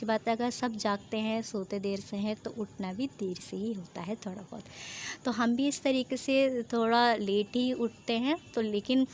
की बात है, अगर सब जागते हैं, सोते देर से हैं, तो उठना भी देर से ही होता है थोड़ा बहुत। तो हम भी इस तरीके से थोड़ा लेट ही उठते हैं, तो लेकिन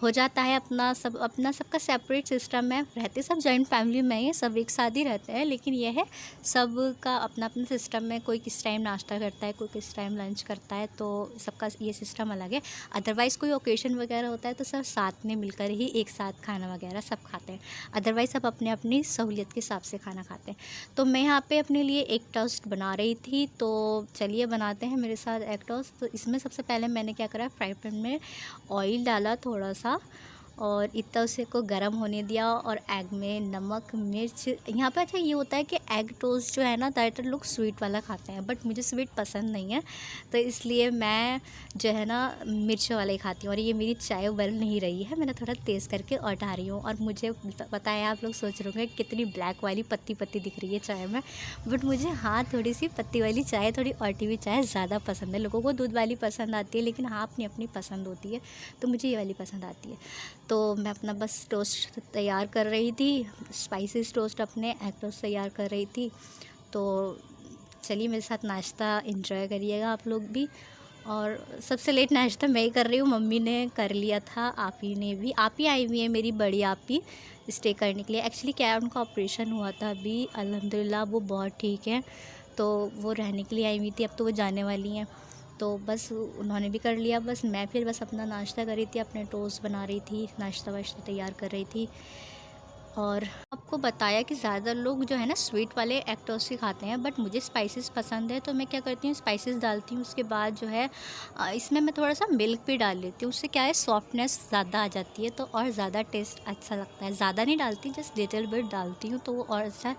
हो जाता है अपना सबका सेपरेट सिस्टम है। रहते सब जॉइंट फैमिली में ही, सब एक साथ ही रहते हैं, लेकिन ये है सबका अपना अपना सिस्टम है। कोई किस टाइम नाश्ता करता है, कोई किस टाइम लंच करता है, तो सबका ये सिस्टम अलग है। अदरवाइज़ कोई ओकेशन वगैरह होता है तो सब साथ में मिलकर ही एक साथ खाना वगैरह सब खाते हैं। अदरवाइज़ सब अपने अपनी सहूलियत के हिसाब से खाना खाते हैं। तो मैं यहाँ पे अपने लिए एग टोस्ट बना रही थी, तो चलिए बनाते हैं मेरे साथ एग टोस्ट। तो इसमें सबसे पहले मैंने क्या करा, फ्राई पैन में ऑयल डाला थोड़ा सा, और इतना उसे को गर्म होने दिया, और एग में नमक मिर्च। यहाँ पे अच्छा ये होता है कि एग टोस्ट जो है ना, ज़्यादातर लोग स्वीट वाला खाते हैं, बट मुझे स्वीट पसंद नहीं है, तो इसलिए मैं जो है ना मिर्च वाला ही खाती हूँ। और ये मेरी चाय उबल नहीं रही है, मैंने थोड़ा तेज़ करके उठा रही हूँ। और मुझे पता है आप लोग सोच रहे होंगे कितनी ब्लैक वाली पत्ती पत्ती दिख रही है चाय में, बट मुझे हाँ थोड़ी सी पत्ती वाली चाय, थोड़ी ऑटी हुई चाय ज़्यादा पसंद है। लोगों को दूध वाली पसंद आती है, लेकिन हाँ अपनी अपनी पसंद होती है, तो मुझे ये वाली पसंद आती है। तो मैं अपना बस टोस्ट तैयार कर रही थी, स्पाइसेस टोस्ट, अपने एग टोस्ट तैयार कर रही थी। तो चलिए मेरे साथ नाश्ता एंजॉय करिएगा आप लोग भी। और सबसे लेट नाश्ता मैं ही कर रही हूँ, मम्मी ने कर लिया था, आप ही ने भी, आप ही आई हुई है मेरी बड़ी आप ही स्टे करने के लिए। एक्चुअली क्या है, उनका ऑपरेशन हुआ था अभी, अल्हम्दुलिल्लाह वो बहुत ठीक है, तो वो रहने के लिए आई हुई थी, अब तो वो जाने वाली हैं। तो बस उन्होंने भी कर लिया, बस मैं फिर बस अपना नाश्ता कर रही थी, अपने टोस्ट बना रही थी, नाश्ता वाश्ता तैयार कर रही थी। और आपको बताया कि ज़्यादा लोग जो है ना स्वीट वाले एग टोस्ट ही खाते हैं, बट मुझे स्पाइसेस पसंद है, तो मैं क्या करती हूँ, स्पाइसेस डालती हूँ। उसके बाद जो है इसमें मैं थोड़ा सा मिल्क भी डाल लेती हूँ, उससे क्या है सॉफ्टनेस ज़्यादा आ जाती है, तो और ज़्यादा टेस्ट अच्छा लगता है। ज़्यादा नहीं डालती, जस्ट लिटिल बिट डालती हूँ, तो वो और अच्छा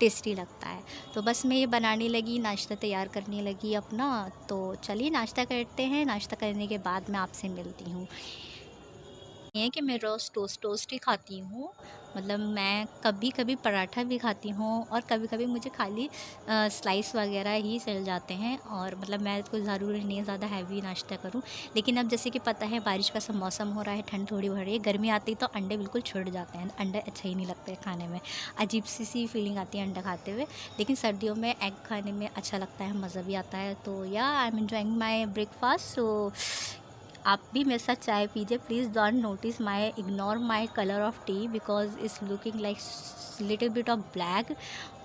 टेस्टी लगता है। तो बस मैं ये बनाने लगी, नाश्ता तैयार करने लगी अपना। तो चलिए नाश्ता करते हैं, नाश्ता करने के बाद मैं आपसे मिलती हूँ। ये है कि मैं रोज़ टोस्ट ही खाती हूँ, मतलब मैं कभी कभी पराठा भी खाती हूँ, और कभी कभी मुझे खाली स्लाइस वगैरह ही चल जाते हैं। और मतलब मैं कोई ज़रूरी नहीं है ज़्यादा हैवी नाश्ता करूँ। लेकिन अब जैसे कि पता है बारिश का सब मौसम हो रहा है, ठंड थोड़ी बढ़ रही है, गर्मी आती तो अंडे बिल्कुल छुट जाते हैं, अंडे अच्छा ही नहीं लगते खाने में, अजीब सी फीलिंग आती है अंडा खाते हुए। लेकिन सर्दियों में एग खाने में अच्छा लगता है, मज़ा भी आता है। तो या I am enjoying my breakfast. So आप भी मेरे साथ चाय पीजिए, please don't notice my, ignore my colour of tea, because it's looking like little bit of black,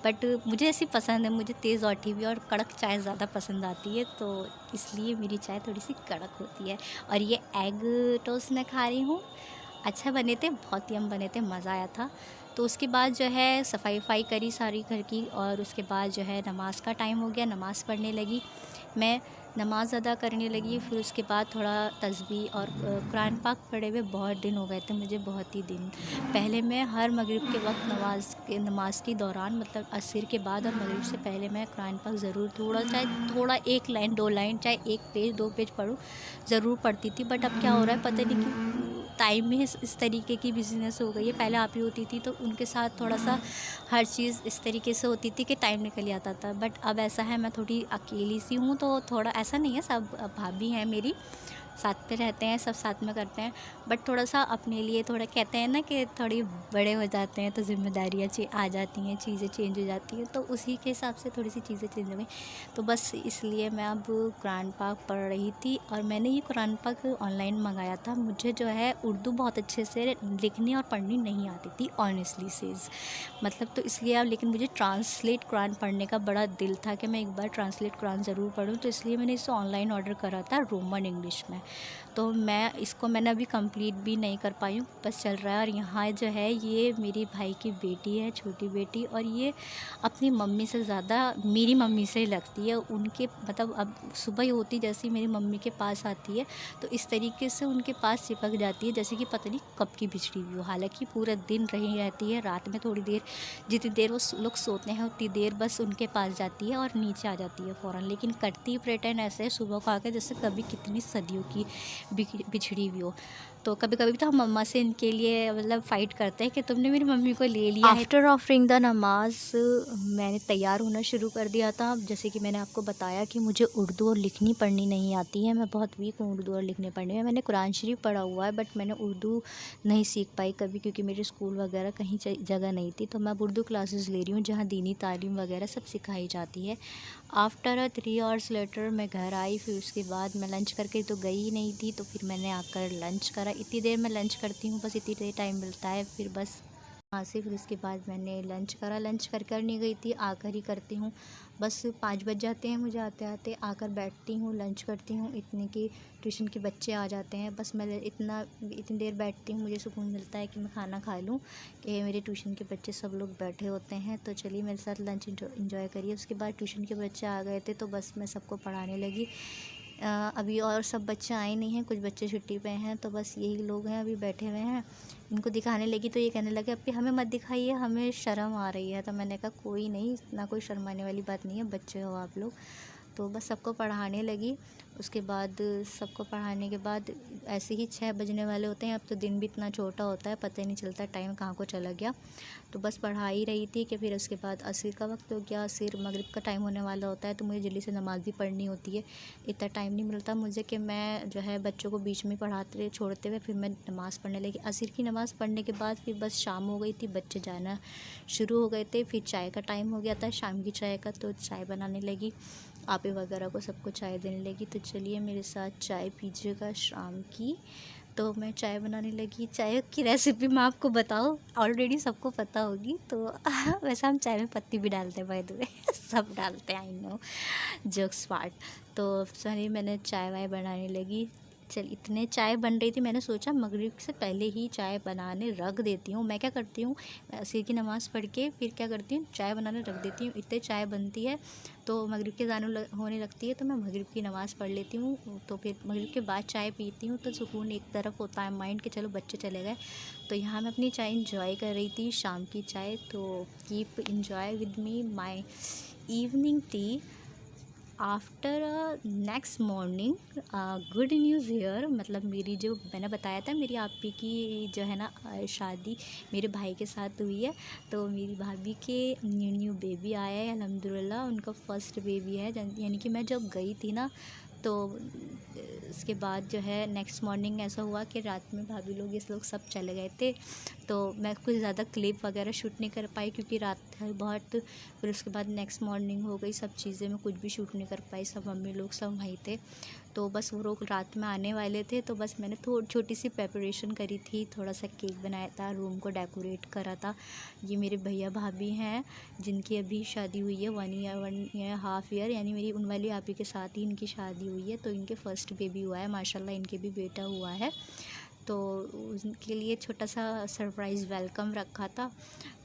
but मुझे ऐसी पसंद है, मुझे तेज़ ऑटी हुई और कड़क चाय ज़्यादा पसंद आती है, तो इसलिए मेरी चाय थोड़ी सी कड़क होती है। और ये एग टोस्ट मैं खा रही हूँ, अच्छा बने थे, बहुत यम बने थे, मज़ा आया था। तो उसके बाद जो है सफाई वफाई करी सारी घर की, और उसके बाद जो है नमाज़ का टाइम हो गया, नमाज़ पढ़ने लगी मैं, नमाज़ अदा करने लगी। फिर उसके बाद थोड़ा तस्बीह और कुरान पाक पढ़े हुए बहुत दिन हो गए थे मुझे, बहुत ही दिन। पहले मैं हर मगरिब के वक्त नमाज के दौरान, मतलब असर के बाद और मगरिब से पहले मैं कुरान पाक ज़रूर थोड़ा, चाहे थोड़ा 1 लाइन 2 लाइन, चाहे 1 पेज 2 पेज पढूँ, ज़रूर पढ़ती थी। बट अब क्या हो रहा है पता नहीं क्यों, टाइम में इस तरीके की बिज़नेस हो गई है। पहले आप ही होती थी तो उनके साथ थोड़ा सा हर चीज़ इस तरीके से होती थी कि टाइम निकल जाता था। बट अब ऐसा है, मैं थोड़ी अकेली सी हूँ, तो थोड़ा ऐसा नहीं है, सब भाभी हैं मेरी, साथ पे रहते हैं, सब साथ में करते हैं। बट थोड़ा सा अपने लिए, थोड़ा कहते हैं ना कि थोड़ी बड़े हो जाते हैं तो ज़िम्मेदारियाँ आ जाती हैं, चीज़ें चेंज हो जाती हैं, तो उसी के हिसाब से थोड़ी सी चीज़ें चेंज हो गई। तो बस इसलिए मैं अब कुरान पाक पढ़ रही थी, और मैंने ये कुरान पाक ऑनलाइन मंगाया था। मुझे जो है उर्दू बहुत अच्छे से लिखनी और पढ़नी नहीं आती थी, ऑनेस्टली सेज, मतलब, तो इसलिए अब, लेकिन मुझे ट्रांसलेट कुरान पढ़ने का बड़ा दिल था कि मैं एक बार ट्रांसलेट कुरान ज़रूर पढूँ, तो इसलिए मैंने इसे ऑनलाइन ऑर्डर करा था रोमन इंग्लिश में। तो मैंने अभी कंप्लीट भी नहीं कर पाई हूँ, बस चल रहा है। और यहाँ जो है ये मेरी भाई की बेटी है, छोटी बेटी, और ये अपनी मम्मी से ज़्यादा मेरी मम्मी से ही लगती है। उनके मतलब अब सुबह ही होती जैसे ही मेरी मम्मी के पास आती है, तो इस तरीके से उनके पास चिपक जाती है जैसे कि पता नहीं कब की बिछड़ी हुई हो। हालांकि पूरा दिन रही रहती है, रात में थोड़ी देर, जितनी देर वो लोग सोते हैं उतनी देर बस उनके पास जाती है और नीचे आ जाती है फ़ौरन। लेकिन करती प्रेटेंड ऐसे है सुबह को आकर जैसे कभी कितनी सदियों की बिछड़ी हुई हो। तो कभी कभी तो हम मम्मा से इनके लिए मतलब फ़ाइट करते हैं कि तुमने मेरी मम्मी को ले लिया है। आफ्टर ऑफरिंग द नमाज मैंने तैयार होना शुरू कर दिया था। जैसे कि मैंने आपको बताया कि मुझे उर्दू और लिखनी पढ़नी नहीं आती है, मैं बहुत वीक हूँ उर्दू और लिखने पढ़ने में। मैंने कुरान शरीफ पढ़ा हुआ है बट मैंने उर्दू नहीं सीख पाई कभी, क्योंकि मेरे स्कूल वगैरह कहीं जगह नहीं थी। तो मैं अब उर्दू क्लासेस ले रही हूँ जहाँ दीनी तालीम वगैरह सब सिखाई जाती है। आफ्टर 3 आवर्स लेटर मैं घर आई, फिर उसके बाद मैं लंच करके तो गई ही नहीं थी, तो फिर मैंने आकर लंच करा। इतनी देर मैं लंच करती हूँ, बस इतनी देर टाइम मिलता है, फिर बस वहाँ से फिर उसके बाद मैंने लंच करा। लंच कर नहीं गई थी, आकर ही करती हूँ। बस 5 बज जाते हैं मुझे आते आते, आकर बैठती हूँ, लंच करती हूँ। इतने की ट्यूशन के बच्चे आ जाते हैं, बस मैं इतनी देर बैठती हूँ, मुझे सुकून मिलता है कि मैं खाना खा लूँ कि मेरे ट्यूशन के बच्चे सब लोग बैठे होते हैं। तो चलिए मेरे साथ लंच इंजॉय करिए। उसके बाद ट्यूशन के बच्चे आ गए थे तो बस मैं सबको पढ़ाने लगी। अभी और सब बच्चे आए नहीं हैं, कुछ बच्चे छुट्टी पे हैं, तो बस यही लोग हैं अभी बैठे हुए हैं। इनको दिखाने लगी तो ये कहने लगे अब कि हमें मत दिखाइए, हमें शर्म आ रही है। तो मैंने कहा कोई नहीं, इतना कोई शर्माने वाली बात नहीं है, बच्चे हो आप लोग। तो बस सबको पढ़ाने लगी। उसके बाद सबको पढ़ाने के बाद ऐसे ही 6 बजने वाले होते हैं। अब तो दिन भी इतना छोटा होता है, पता ही नहीं चलता टाइम कहाँ को चला गया। तो बस पढ़ा ही रही थी कि फिर उसके बाद असर का वक्त हो गया। असर मगरिब का टाइम होने वाला होता है, तो मुझे जल्दी से नमाज़ भी पढ़नी होती है। इतना टाइम नहीं मिलता मुझे कि मैं जो है बच्चों को बीच में पढ़ाते छोड़ते हुए फिर मैं नमाज़ पढ़ने लगी। असर की नमाज़ पढ़ने के बाद फिर बस शाम हो गई थी, बच्चे जाना शुरू हो गए थे। फिर चाय का टाइम हो गया था, शाम की चाय का, तो चाय बनाने लगी, आपे वगैरह को सबको चाय देने लगी। तो चलिए मेरे साथ चाय पीजिएगा शाम की। तो मैं चाय बनाने लगी। चाय की रेसिपी मैं आपको बताऊँ, ऑलरेडी सबको पता होगी। तो वैसे हम चाय में पत्ती भी डालते हैं, बाय द वे सब डालते हैं, आई नो, जोक्स पार्ट। तो सॉरी, मैंने चाय वाय बनाने लगी। चल इतने चाय बन रही थी, मैंने सोचा मगरिब से पहले ही चाय बनाने रख देती हूँ। मैं क्या करती हूँ, असर की नमाज़ पढ़ के फिर क्या करती हूँ, चाय बनाने रख देती हूँ। इतने चाय बनती है तो मगरिब के अज़ान होने लगती है, तो मैं मगरिब की नमाज़ पढ़ लेती हूँ। तो फिर मगरिब के बाद चाय पीती हूँ, तो सुकून एक तरफ होता है माइंड के, चलो बच्चे चले गए। तो यहाँ मैं अपनी चाय इंजॉय कर रही थी, शाम की चाय। तो keep enjoy with me my evening tea. After next morning good news here, मतलब मेरी जो मैंने बताया था मेरी आपी की जो है ना शादी मेरे भाई के साथ हुई है। तो मेरी भाभी के न्यू बेबी आया है अल्हम्दुलिल्लाह, उनका फर्स्ट बेबी है। यानी कि मैं जब गई थी ना, तो उसके बाद जो है नेक्स्ट मॉर्निंग ऐसा हुआ कि रात में भाभी लोग इस लोग सब चले गए थे। तो मैं कुछ ज़्यादा क्लिप वगैरह शूट नहीं कर पाई क्योंकि रात था बहुत। फिर उसके बाद नेक्स्ट मॉर्निंग हो गई, सब चीज़ें मैं कुछ भी शूट नहीं कर पाई, सब मम्मी लोग सब वहीं थे। तो बस वो लोग रात में आने वाले थे, तो बस मैंने थोड़ी छोटी सी प्रेपरेशन करी थी, थोड़ा सा केक बनाया था, रूम को डेकोरेट करा था। ये मेरे भैया भाभी हैं जिनकी अभी शादी हुई है 1.5 ईयर, यानी मेरी उन वाली आपी के साथ ही इनकी शादी हुई है। तो इनके फर्स्ट बेबी हुआ है, माशाल्लाह इनके भी बेटा हुआ है। तो उनके लिए छोटा सा सरप्राइज़ वेलकम रखा था।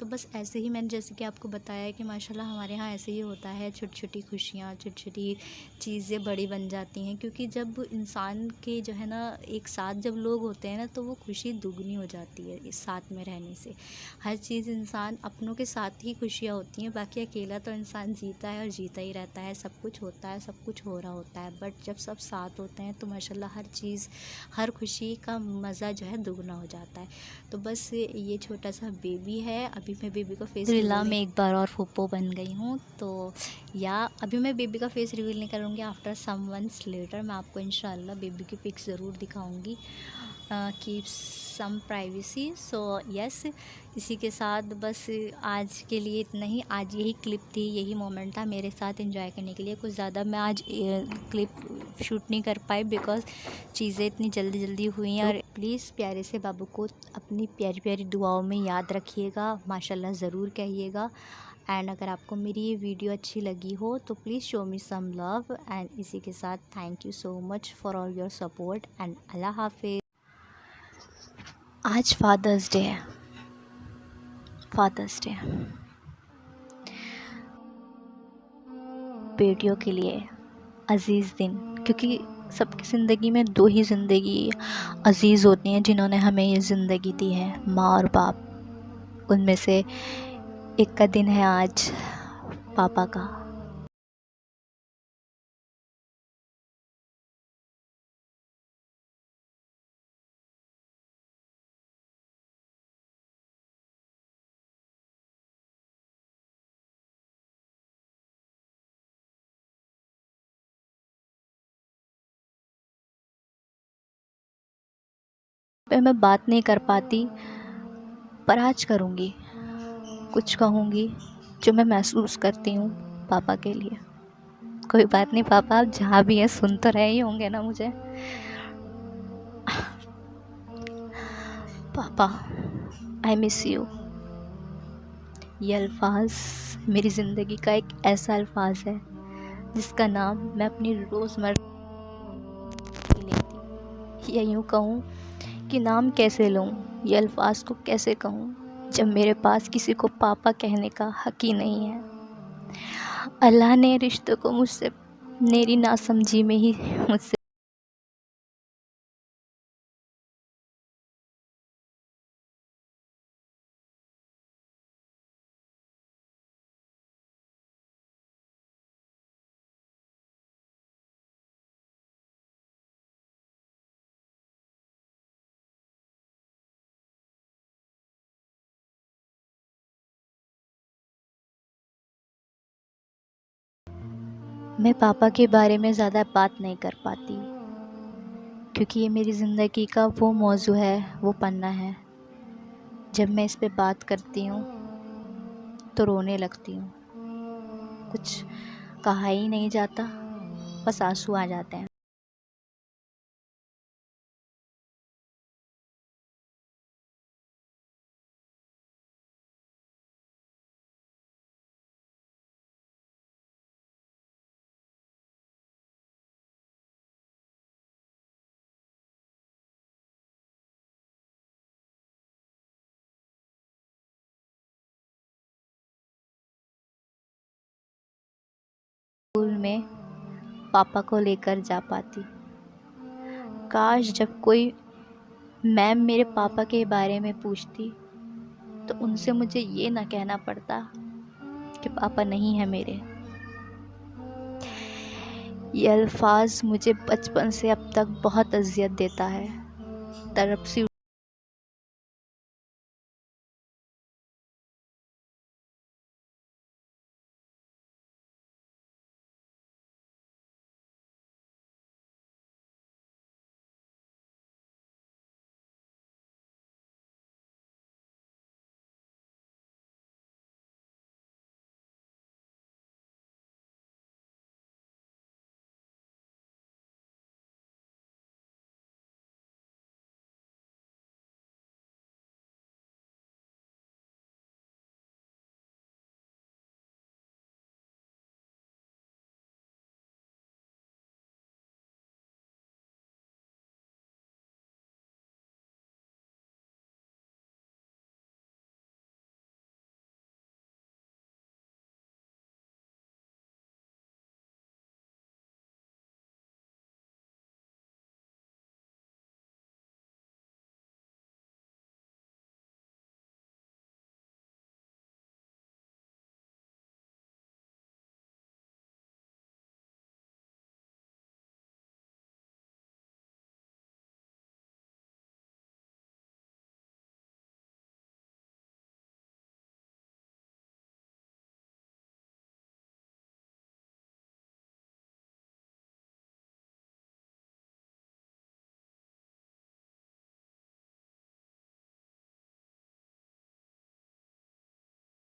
तो बस ऐसे ही मैंने जैसे कि आपको बताया कि माशाल्लाह हमारे यहाँ ऐसे ही होता है, छोटी छोटी खुशियाँ, छोटी छोटी चीज़ें बड़ी बन जाती हैं। क्योंकि जब इंसान के जो है ना एक साथ जब लोग होते हैं ना, तो वो खुशी दुगनी हो जाती है इस साथ में रहने से। हर चीज़ इंसान अपनों के साथ ही खुशियाँ होती हैं, बाकी अकेला तो इंसान जीता है और जीता ही रहता है, सब कुछ होता है, सब कुछ हो रहा होता है। बट जब सब साथ होते हैं तो माशाल्लाह हर चीज़, हर खुशी का मज़ा जो है दुगना हो जाता है। तो बस ये छोटा सा बेबी है, अभी मैं बेबी का फेस रिवील में एक बार और फूफो बन गई हूँ। तो या अभी मैं बेबी का फेस रिवील नहीं करूँगी, आफ्टर सम मंथ्स लेटर मैं आपको इंशाल्लाह बेबी की पिक्स ज़रूर दिखाऊँगी। Keep some privacy. So yes, इसी के साथ बस आज के लिए इतना ही। आज यही क्लिप थी, यही मोमेंट था मेरे साथ एंजॉय करने के लिए। कुछ ज़्यादा मैं आज क्लिप शूट नहीं कर पाई बिकॉज़ चीज़ें इतनी जल्दी जल्दी हुई हैं। और प्लीज़ प्यारे से बाबू को अपनी प्यारी प्यारी दुआओं में याद रखिएगा, माशाल्लाह ज़रूर कहिएगा। एंड अगर आपको मेरी ये वीडियो अच्छी लगी हो तो please show me some love. And इसी के साथ thank you so much for all your support and अल्लाह हाफिज़। आज फादर्स डे है, फादर्स डे बेटियों के लिए अज़ीज़ दिन, क्योंकि सबकी ज़िंदगी में 2 ही ज़िंदगी अज़ीज़ होती हैं जिन्होंने हमें ये ज़िंदगी दी है, माँ और बाप। उनमें से एक का दिन है आज पापा का। पे मैं बात नहीं कर पाती, पर आज करूँगी। कुछ कहूँगी जो मैं महसूस करती हूँ पापा के लिए। कोई बात नहीं पापा, आप जहाँ भी हैं सुन तो रहे ही होंगे ना मुझे। पापा, आई मिस यू। ये अल्फाज मेरी ज़िंदगी का एक ऐसा अल्फाज है जिसका नाम मैं अपनी रोज़मर्रा में लेती, या यूँ कहूँ कि नाम कैसे लूँ, ये अल्फाज को कैसे कहूँ जब मेरे पास किसी को पापा कहने का हक ही नहीं है। अल्लाह ने रिश्तों को मुझसे मेरी नासमझी में ही मुझसे मैं पापा के बारे में ज़्यादा बात नहीं कर पाती, क्योंकि ये मेरी ज़िंदगी का वो मौजू है, वो पन्ना है। जब मैं इस पे बात करती हूँ तो रोने लगती हूँ। कुछ कहा ही नहीं जाता, बस आंसू आ जाते हैं। स्कूल में पापा को लेकर जा पाती। काश जब कोई मैम मेरे पापा के बारे में पूछती तो उनसे मुझे ये ना कहना पड़ता कि पापा नहीं है मेरे। ये अल्फाज मुझे बचपन से अब तक बहुत अज़ियत देता है। तड़प सी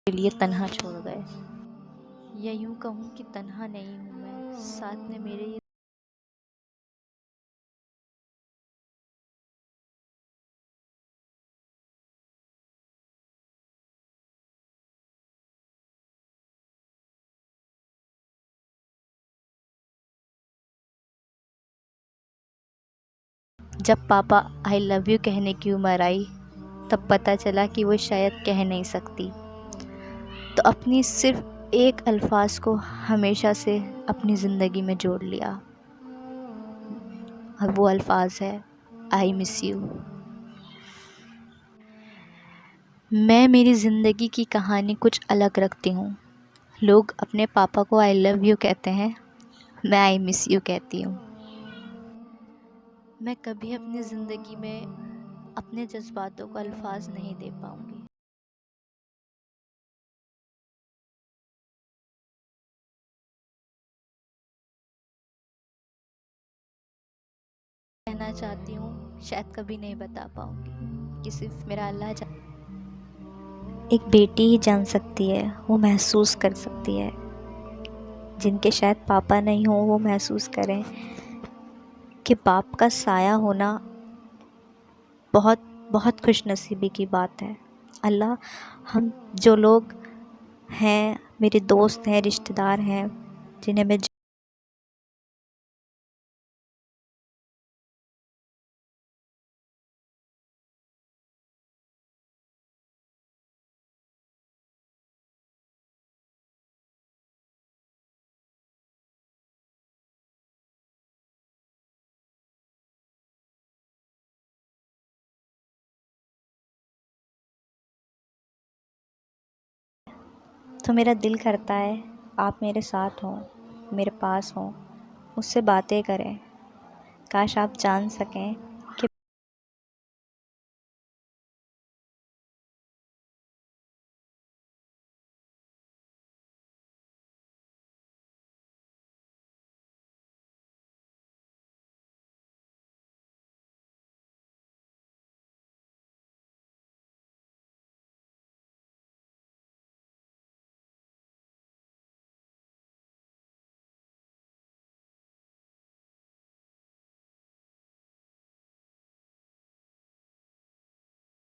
के लिए तन्हा छोड़ गए, या यूँ कहूँ कि तन्हा नहीं हूँ मैं, साथ में मेरे ये जब पापा आई लव यू कहने की उम्र आई तब पता चला कि वो शायद कह नहीं सकती। तो अपनी सिर्फ एक अल्फाज को हमेशा से अपनी ज़िंदगी में जोड़ लिया, और वो अल्फाज है आई मिस यू। मैं मेरी ज़िंदगी की कहानी कुछ अलग रखती हूँ। लोग अपने पापा को आई लव यू कहते हैं, मैं आई मिस यू कहती हूँ। मैं कभी अपनी ज़िंदगी में अपने जज्बातों को अल्फाज नहीं दे पाऊँगी। कहना चाहती हूँ शायद कभी नहीं बता पाऊँगी, कि सिर्फ मेरा अल्लाह एक बेटी ही जान सकती है, वो महसूस कर सकती है। जिनके शायद पापा नहीं हो वो महसूस करें कि बाप का साया होना बहुत बहुत खुशनसीबी की बात है। अल्लाह हम जो लोग हैं, मेरे दोस्त हैं, रिश्तेदार हैं, जिन्हें मैं तो मेरा दिल करता है आप मेरे साथ हों, मेरे पास हों, मुझसे बातें करें। काश आप जान सकें